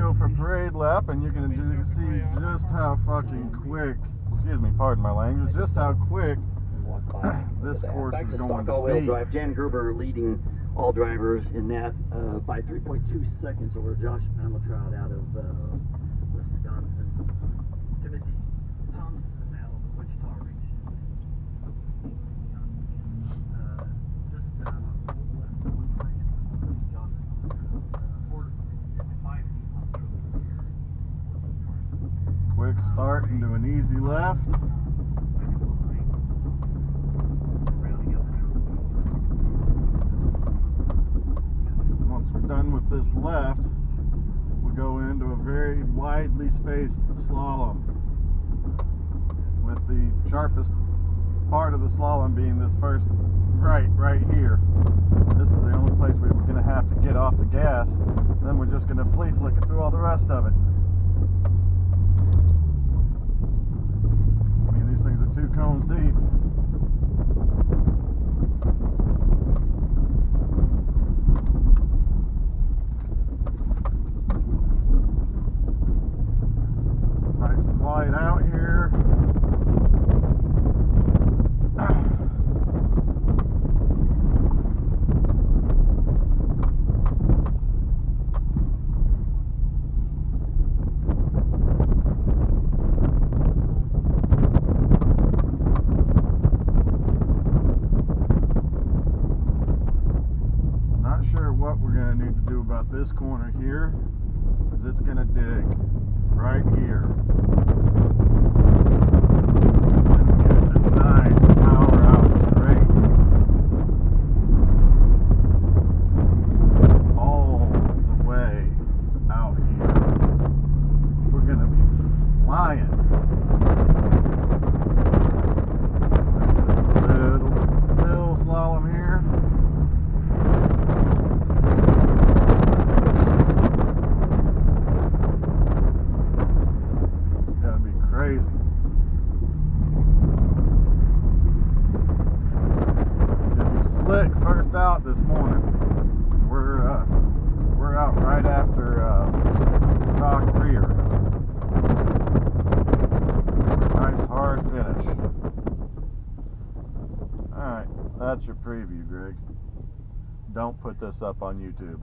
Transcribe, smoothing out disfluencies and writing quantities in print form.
go for parade lap, and you're going to see just how fucking quick, excuse me, pardon my language, just how quick this course is going to be. Drive. Jan Gruber leading all drivers in that by 3.2 seconds over Josh Amatrout out of Wisconsin. Timothy Thompson out of the Wichita region. Just left one place. Josh quick start into an easy left. Done with this left, we go into a very widely spaced slalom, with the sharpest part of the slalom being this first right here. This is the only place we're going to have to get off the gas, then we're just going to flea flick it through all the rest of it. I mean, these things are 2 cones deep. Out here. Not sure what we're going to need to do about this corner here, because it's going to dig right here. Out this morning. We're out right after stock rear. Nice hard finish. Alright, that's your preview, Greg. Don't put this up on YouTube.